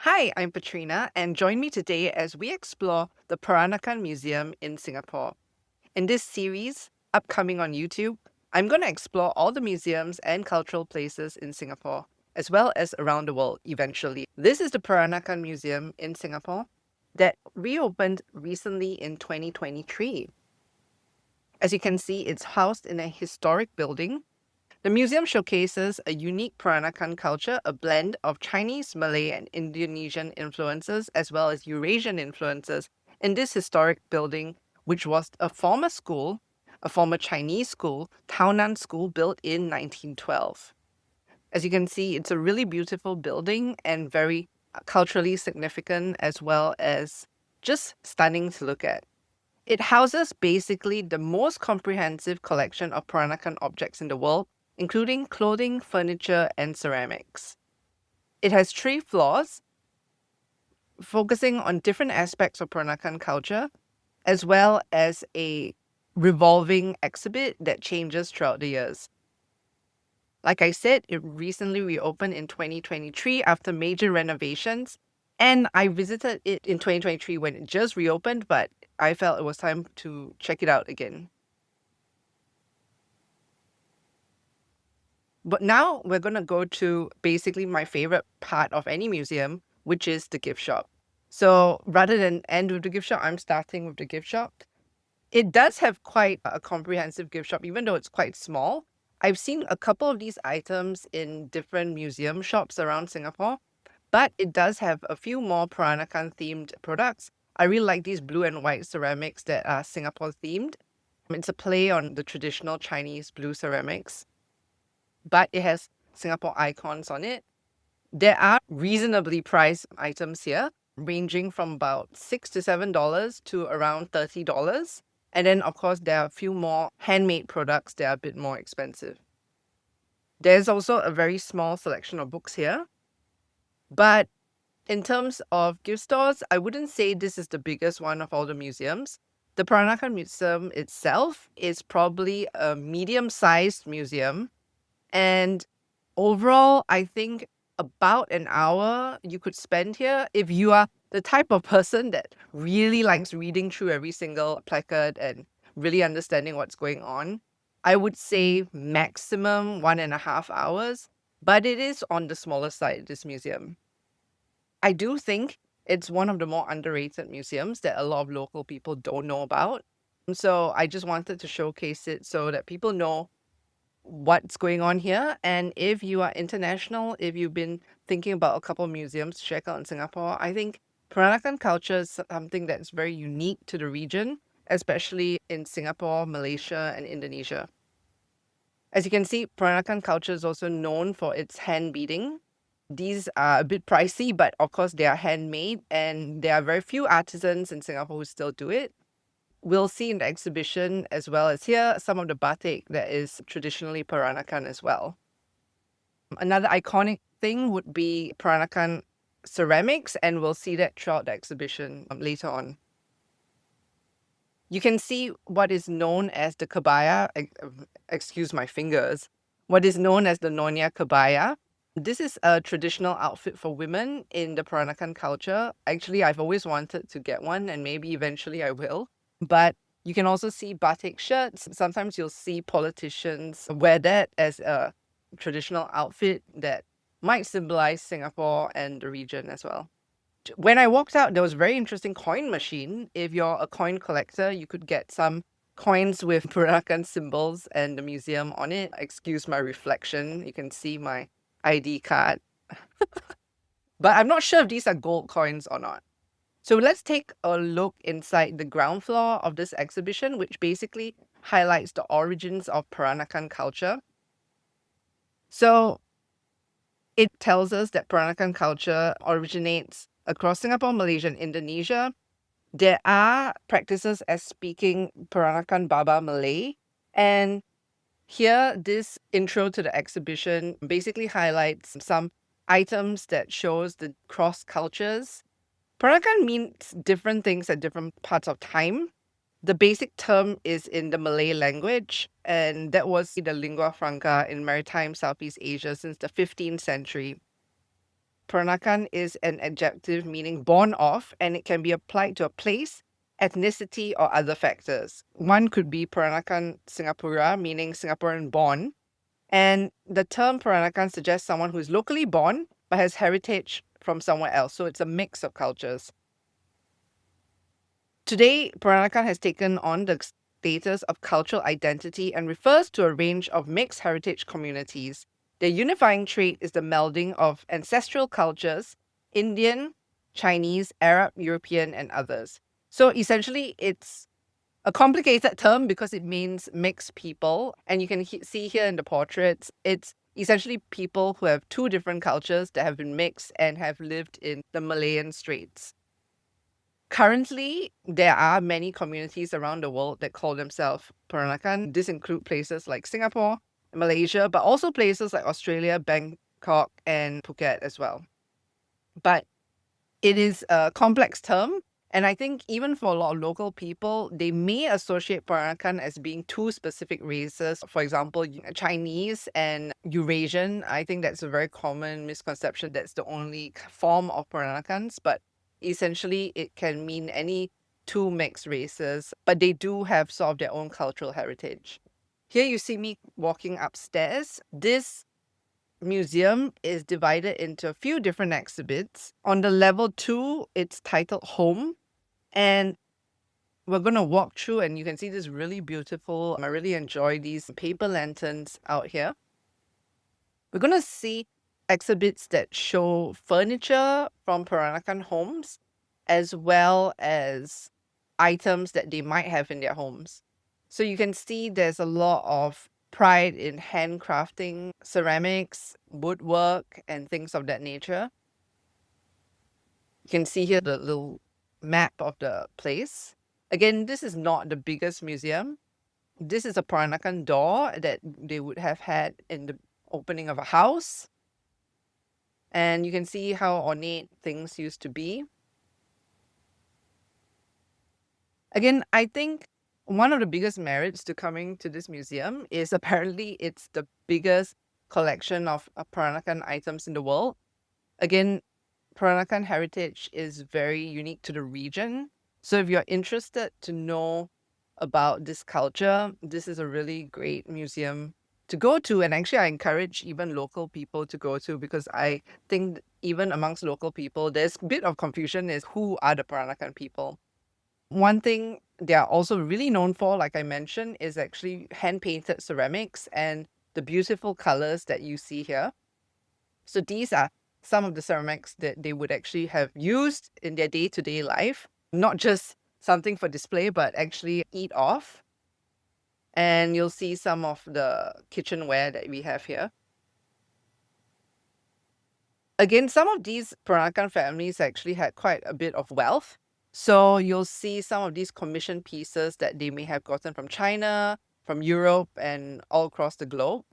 Hi, I'm Patrina, and join me today as we explore the Paranakan Museum in Singapore. In this series, upcoming on YouTube, I'm going to explore all the museums and cultural places in Singapore, as well as around the world eventually. This is the Paranakan Museum in Singapore that reopened recently in 2023. As you can see, it's housed in a historic building. The museum showcases a unique Peranakan culture, a blend of Chinese, Malay, and Indonesian influences, as well as Eurasian influences, in this historic building, which was a former school, a former Chinese school, Taonan School, built in 1912. As you can see, it's a really beautiful building and very culturally significant, as well as just stunning to look at. It houses basically the most comprehensive collection of Peranakan objects in the world, including clothing, furniture, and ceramics. It has 3 floors, focusing on different aspects of Peranakan culture, as well as a revolving exhibit that changes throughout the years. Like I said, it recently reopened in 2023 after major renovations, and I visited it in 2023 when it just reopened, but I felt it was time to check it out again. But now we're going to go to basically my favorite part of any museum, which is the gift shop. So rather than end with the gift shop, I'm starting with the gift shop. It does have quite a comprehensive gift shop, even though it's quite small. I've seen a couple of these items in different museum shops around Singapore, but it does have a few more Peranakan themed products. I really like these blue and white ceramics that are Singapore themed. It's a play on the traditional Chinese blue ceramics, but it has Singapore icons on it. There are reasonably priced items here, ranging from about $6 to $7 to around $30. And then, of course, there are a few more handmade products that are a bit more expensive. There's also a very small selection of books here. But in terms of gift stores, I wouldn't say this is the biggest one of all the museums. The Paranakan Museum itself is probably a medium-sized museum, and overall, I think about an hour you could spend here if you are the type of person that really likes reading through every single placard and really understanding what's going on. I would say maximum 1.5 hours, but it is on the smaller side, this museum. I do think it's one of the more underrated museums that a lot of local people don't know about. So I just wanted to showcase it so that people know what's going on here. And if you are international, if you've been thinking about a couple of museums to check out in Singapore, I think Peranakan culture is something that's very unique to the region, especially in Singapore, Malaysia, and Indonesia. As you can see, Peranakan culture is also known for its hand beading. These are a bit pricey, but of course they are handmade, and there are very few artisans in Singapore who still do it. We'll see in the exhibition, as well as here, some of the batik that is traditionally Paranakan as well. Another iconic thing would be Paranakan ceramics, and we'll see that throughout the exhibition later on. You can see what is known as the kabaya, excuse my fingers, what is known as the Nonya kabaya. This is a traditional outfit for women in the Paranakan culture. Actually, I've always wanted to get one, and maybe eventually I will. But you can also see batik shirts. Sometimes you'll see politicians wear that as a traditional outfit that might symbolize Singapore and the region as well. When I walked out, there was a very interesting coin machine. If you're a coin collector, you could get some coins with Peranakan symbols and the museum on it. Excuse my reflection. You can see my ID card. But I'm not sure if these are gold coins or not. So let's take a look inside the ground floor of this exhibition, which basically highlights the origins of Peranakan culture. So it tells us that Peranakan culture originates across Singapore, Malaysia, and Indonesia. There are practices as speaking Peranakan Baba Malay. And here, this intro to the exhibition basically highlights some items that shows the cross cultures. Paranakan means different things at different parts of time. The basic term is in the Malay language, and that was the lingua franca in maritime Southeast Asia since the 15th century. Peranakan is an adjective meaning born of, and it can be applied to a place, ethnicity, or other factors. One could be Paranakan Singapura, meaning Singaporean born. And the term Paranakan suggests someone who is locally born but has heritage from somewhere else. So it's a mix of cultures. Today, Paranakan has taken on the status of cultural identity and refers to a range of mixed heritage communities. Their unifying trait is the melding of ancestral cultures, Indian, Chinese, Arab, European, and others. So essentially, it's a complicated term because it means mixed people. And you can see here in the portraits, it's essentially people who have two different cultures that have been mixed and have lived in the Malayan Straits. Currently, there are many communities around the world that call themselves Peranakan. This include places like Singapore, Malaysia, but also places like Australia, Bangkok, and Phuket as well. But it is a complex term, and I think even for a lot of local people, they may associate Peranakan as being two specific races. For example, Chinese and Eurasian. I think that's a very common misconception. That's the only form of Peranakans, but essentially it can mean any two mixed races, but they do have sort of their own cultural heritage. Here you see me walking upstairs. This museum is divided into a few different exhibits. On the level 2, it's titled Home, and we're going to walk through and you can see this really beautiful. I really enjoy these paper lanterns out here. We're going to see exhibits that show furniture from Paranakan homes as well as items that they might have in their homes. So you can see there's a lot of pride in handcrafting, ceramics, woodwork, and things of that nature. You can see here the little map of the place. Again, this is not the biggest museum. This is a Paranakan door that they would have had in the opening of a house. And you can see how ornate things used to be. Again, I think one of the biggest merits to coming to this museum is apparently it's the biggest collection of Paranakan items in the world. Again, Paranakan heritage is very unique to the region. So if you're interested to know about this culture, this is a really great museum to go to. And actually, I encourage even local people to go to because I think even amongst local people, there's a bit of confusion is who are the Paranakan people. One thing they are also really known for, like I mentioned, is actually hand-painted ceramics and the beautiful colors that you see here. So these are some of the ceramics that they would actually have used in their day-to-day life, not just something for display, but actually eat off. And you'll see some of the kitchenware that we have here. Again, some of these Peranakan families actually had quite a bit of wealth. So you'll see some of these commission pieces that they may have gotten from China, from Europe, and all across the globe,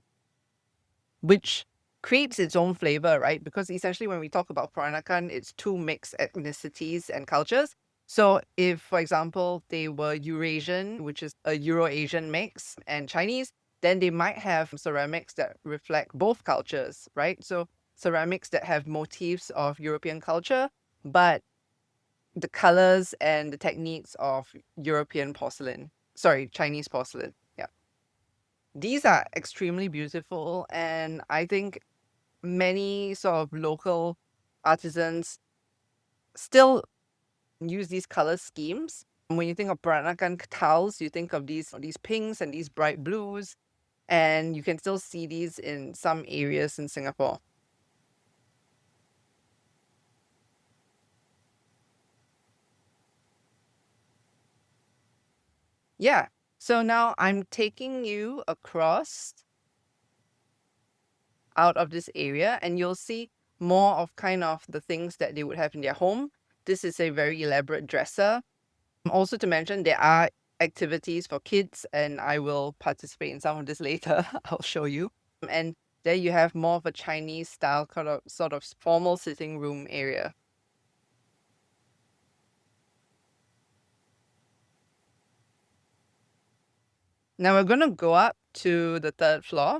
which creates its own flavor, right? Because essentially when we talk about Peranakan, it's two mixed ethnicities and cultures. So if, for example, they were Eurasian, which is a Euro-Asian mix, and Chinese, then they might have ceramics that reflect both cultures, right? So ceramics that have motifs of European culture, but the colors and the techniques of European porcelain. Sorry, Chinese porcelain. Yeah. These are extremely beautiful, and I think many sort of local artisans still use these color schemes. When you think of Paranakan tiles, you think of these pinks and these bright blues, and you can still see these in some areas in Singapore. Yeah. So now I'm taking you across out of this area and you'll see more of kind of the things that they would have in their home. This is a very elaborate dresser. Also to mention, there are activities for kids and I will participate in some of this later. I'll show you. And there you have more of a Chinese style kind of sort of formal sitting room area. Now we're going to go up to the third floor,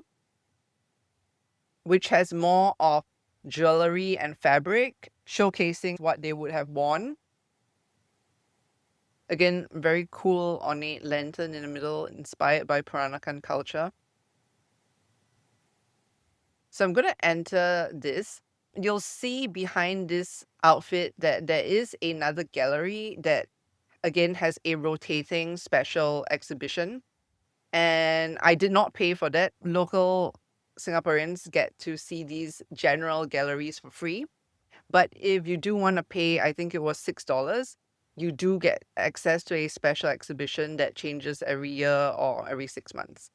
which has more of jewelry and fabric, showcasing what they would have worn. Again, very cool ornate lantern in the middle, inspired by Paranakan culture. So I'm going to enter this. You'll see behind this outfit that there is another gallery that again has a rotating special exhibition. And I did not pay for that. Local Singaporeans get to see these general galleries for free. But if you do want to pay, I think it was $6, you do get access to a special exhibition that changes every year or every 6 months.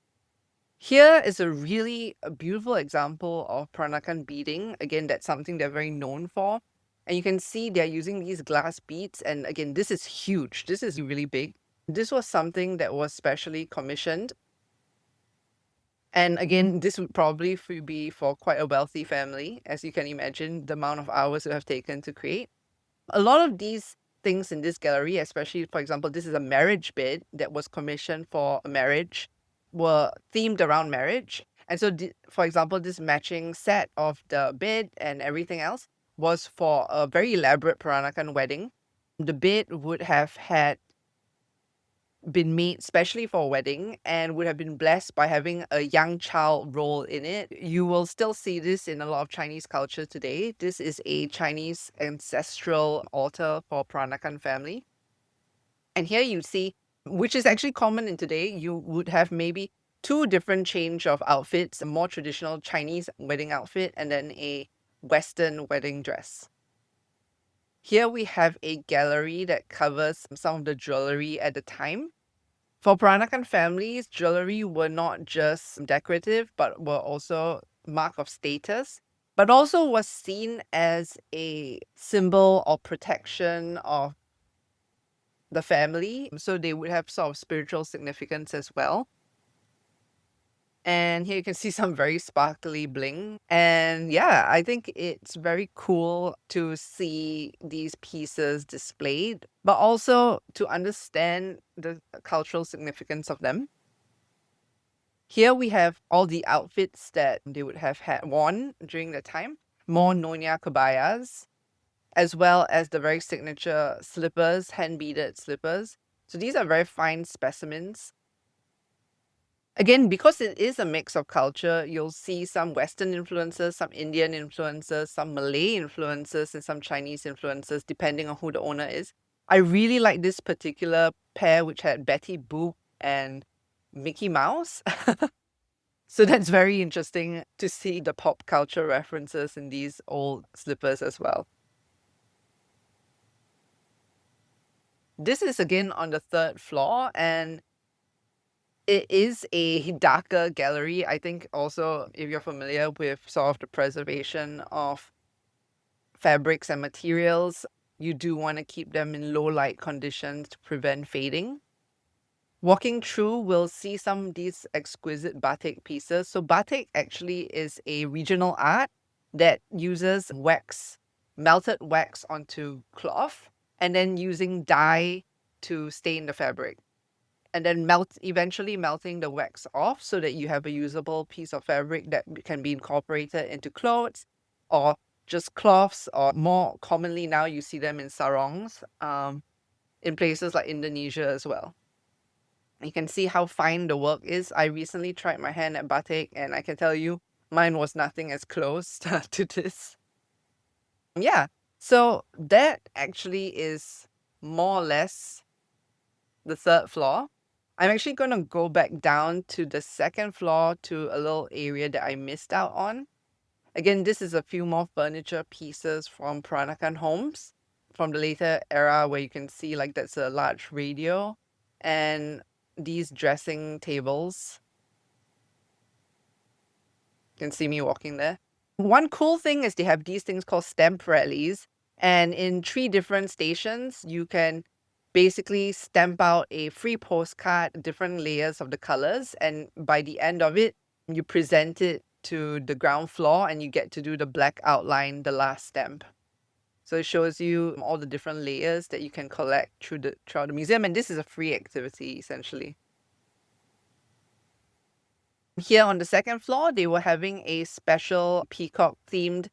Here is a really beautiful example of Paranakan beading. Again, that's something they're very known for. And you can see they're using these glass beads. And again, this is huge. This is really big. This was something that was specially commissioned. And again, this would probably be for quite a wealthy family, as you can imagine, the amount of hours it would have taken to create. A lot of these things in this gallery, especially, for example, this is a marriage bed that was commissioned for a marriage, were themed around marriage. And so, for example, this matching set of the bed and everything else was for a very elaborate Peranakan wedding. The bed would have had been made specially for a wedding and would have been blessed by having a young child role in it. You will still see this in a lot of Chinese culture today. This is a Chinese ancestral altar for Paranakan family. And here you see, which is actually common in today, you would have maybe two different change of outfits, a more traditional Chinese wedding outfit and then a Western wedding dress. Here we have a gallery that covers some of the jewelry at the time. For Paranakan families, jewelry were not just decorative, but were also mark of status, but also was seen as a symbol of protection of the family. So they would have sort of spiritual significance as well. And here you can see some very sparkly bling. And yeah, I think it's very cool to see these pieces displayed, but also to understand the cultural significance of them. Here we have all the outfits that they would have had worn during the time, more Nonya kebayas, as well as the very signature slippers, hand-beaded slippers. So these are very fine specimens. Again, because it is a mix of culture, you'll see some Western influences, some Indian influences, some Malay influences, and some Chinese influences, depending on who the owner is. I really like this particular pair, which had Betty Boop and Mickey Mouse. So that's very interesting to see the pop culture references in these old slippers as well. This is again on the third floor, and it is a darker gallery. I think also, if you're familiar with sort of the preservation of fabrics and materials, you do want to keep them in low light conditions to prevent fading. Walking through, we'll see some of these exquisite batik pieces. So batik actually is a regional art that uses wax, melted wax onto cloth, and then using dye to stain the fabric. And then eventually melting the wax off so that you have a usable piece of fabric that can be incorporated into clothes or just cloths, or more commonly now you see them in sarongs, in places like Indonesia as well. You can see how fine the work is. I recently tried my hand at batik, and I can tell you, mine was nothing as close to this. Yeah, so that actually is more or less the third floor. I'm actually going to go back down to the second floor to a little area that I missed out on. Again, this is a few more furniture pieces from Paranakan homes from the later era, where you can see like that's a large radio and these dressing tables. You can see me walking there. One cool thing is they have these things called stamp rallies, and in 3 different stations, you can basically stamp out a free postcard, different layers of the colors, and by the end of it, you present it to the ground floor and you get to do the black outline, the last stamp. So it shows you all the different layers that you can collect throughout the museum, and this is a free activity essentially. Here on the second floor, they were having a special peacock themed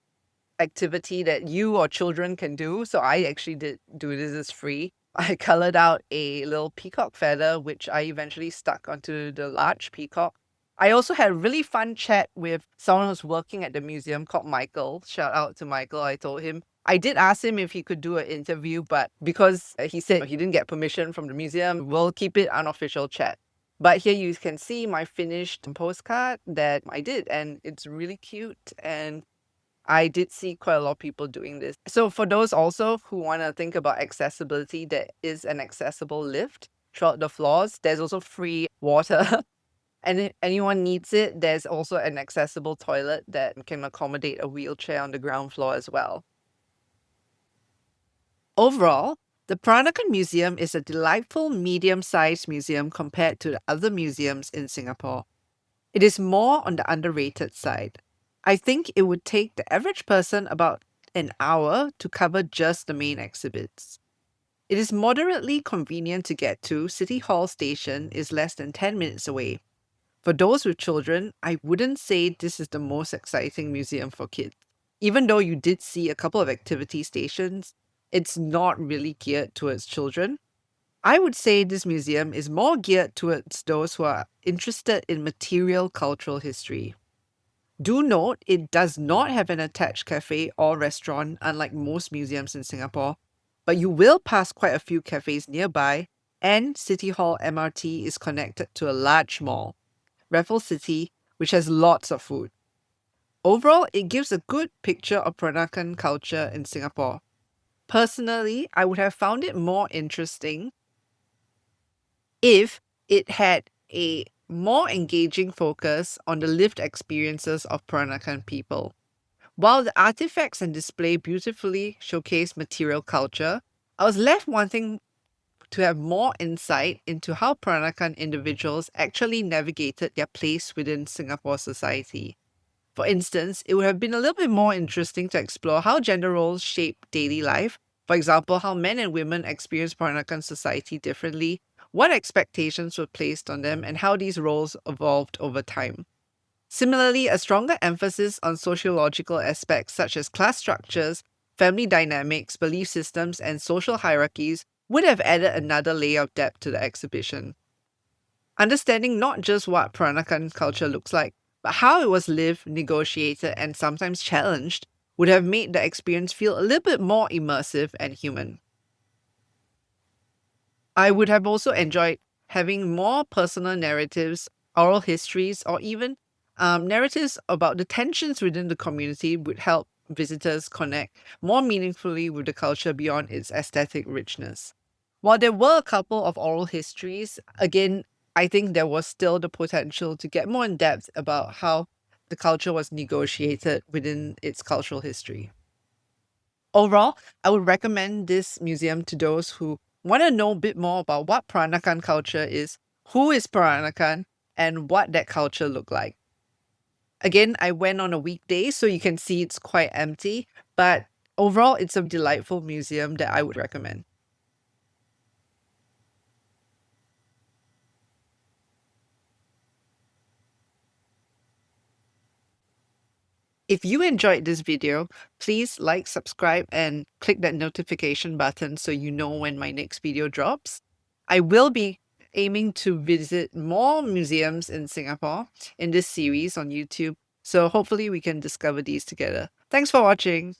activity that you or children can do. So I actually did do this as free. I colored out a little peacock feather, which I eventually stuck onto the large peacock. I also had a really fun chat with someone who's working at the museum called Michael. Shout out to Michael. I told him I did ask him if he could do an interview, but because he said he didn't get permission from the museum, we'll keep it unofficial chat. But here you can see my finished postcard that I did, and it's really cute. And I did see quite a lot of people doing this. So for those also who want to think about accessibility, there is an accessible lift throughout the floors. There's also free water. And if anyone needs it, there's also an accessible toilet that can accommodate a wheelchair on the ground floor as well. Overall, the Paranakan Museum is a delightful medium-sized museum compared to the other museums in Singapore. It is more on the underrated side. I think it would take the average person about an hour to cover just the main exhibits. It is moderately convenient to get to. City Hall Station is less than 10 minutes away. For those with children, I wouldn't say this is the most exciting museum for kids. Even though you did see a couple of activity stations, it's not really geared towards children. I would say this museum is more geared towards those who are interested in material cultural history. Do note, it does not have an attached cafe or restaurant, unlike most museums in Singapore, but you will pass quite a few cafes nearby, and City Hall MRT is connected to a large mall, Raffles City, which has lots of food. Overall, it gives a good picture of Peranakan culture in Singapore. Personally, I would have found it more interesting if it had a more engaging focus on the lived experiences of Peranakan people. While the artifacts and display beautifully showcase material culture, I was left wanting to have more insight into how Peranakan individuals actually navigated their place within Singapore society. For instance, it would have been a little bit more interesting to explore how gender roles shape daily life. For example, how men and women experience Peranakan society differently, what expectations were placed on them, and how these roles evolved over time. Similarly, a stronger emphasis on sociological aspects such as class structures, family dynamics, belief systems, and social hierarchies would have added another layer of depth to the exhibition. Understanding not just what Peranakan culture looks like, but how it was lived, negotiated, and sometimes challenged would have made the experience feel a little bit more immersive and human. I would have also enjoyed having more personal narratives, oral histories, or even narratives about the tensions within the community would help visitors connect more meaningfully with the culture beyond its aesthetic richness. While there were a couple of oral histories, again, I think there was still the potential to get more in depth about how the culture was negotiated within its cultural history. Overall, I would recommend this museum to those who want to know a bit more about what Paranakan culture is, who is Paranakan, and what that culture looked like. Again, I went on a weekday, so you can see it's quite empty, but overall, it's a delightful museum that I would recommend. If you enjoyed this video, please like, subscribe, and click that notification button so you know when my next video drops. I will be aiming to visit more museums in Singapore in this series on YouTube, so hopefully we can discover these together. Thanks for watching.